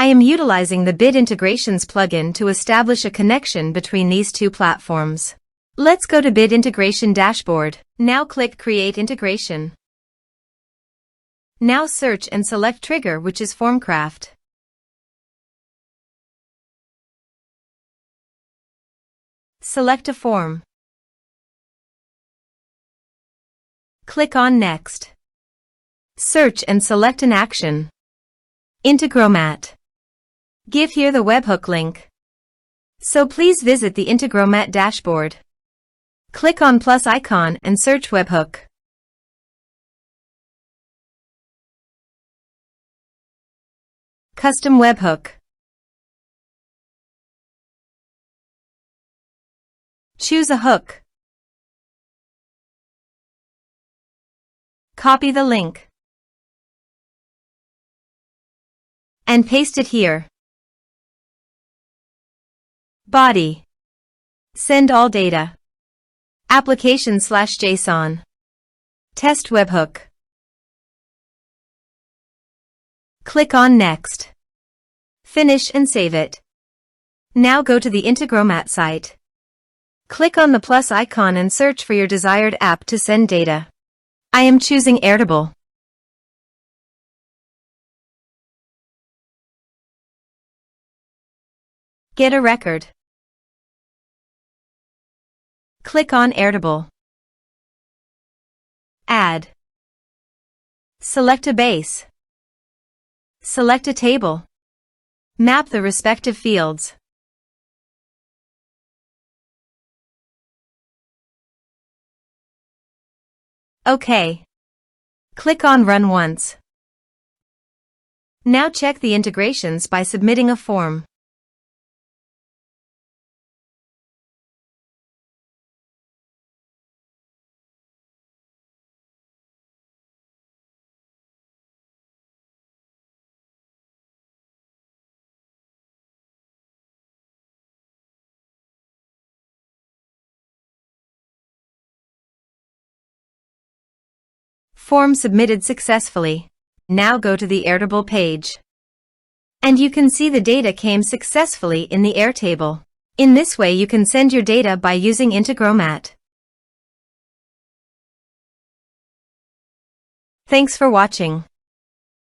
I am utilizing the Bit Integrations plugin to establish a connection between these two platforms. Let's go to Bit Integration Dashboard. Now click Create Integration. Now search and select trigger, which is FormCraft. Select a form. Click on Next. Search and select an action. Integromat. Give here the webhook link. So please visit the Integromat dashboard. Click on plus icon and search webhook. Custom webhook. Choose a hook. Copy the link and paste it here. Body. Send all data. Application/JSON. Test webhook. Click on Next. Finish and save it. Now go to the Integromat site. Click on the plus icon and search for your desired app to send data. I am choosing Airtable. Get a record. Click on Airtable. Add. Select a base. Select a table. Map the respective fields. OK. Click on Run once. Now check the integrations by submitting a form. Form submitted successfully. Now go to the Airtable page. And you can see the data came successfully in the Airtable. In this way you can send your data by using Integromat. Thanks for watching.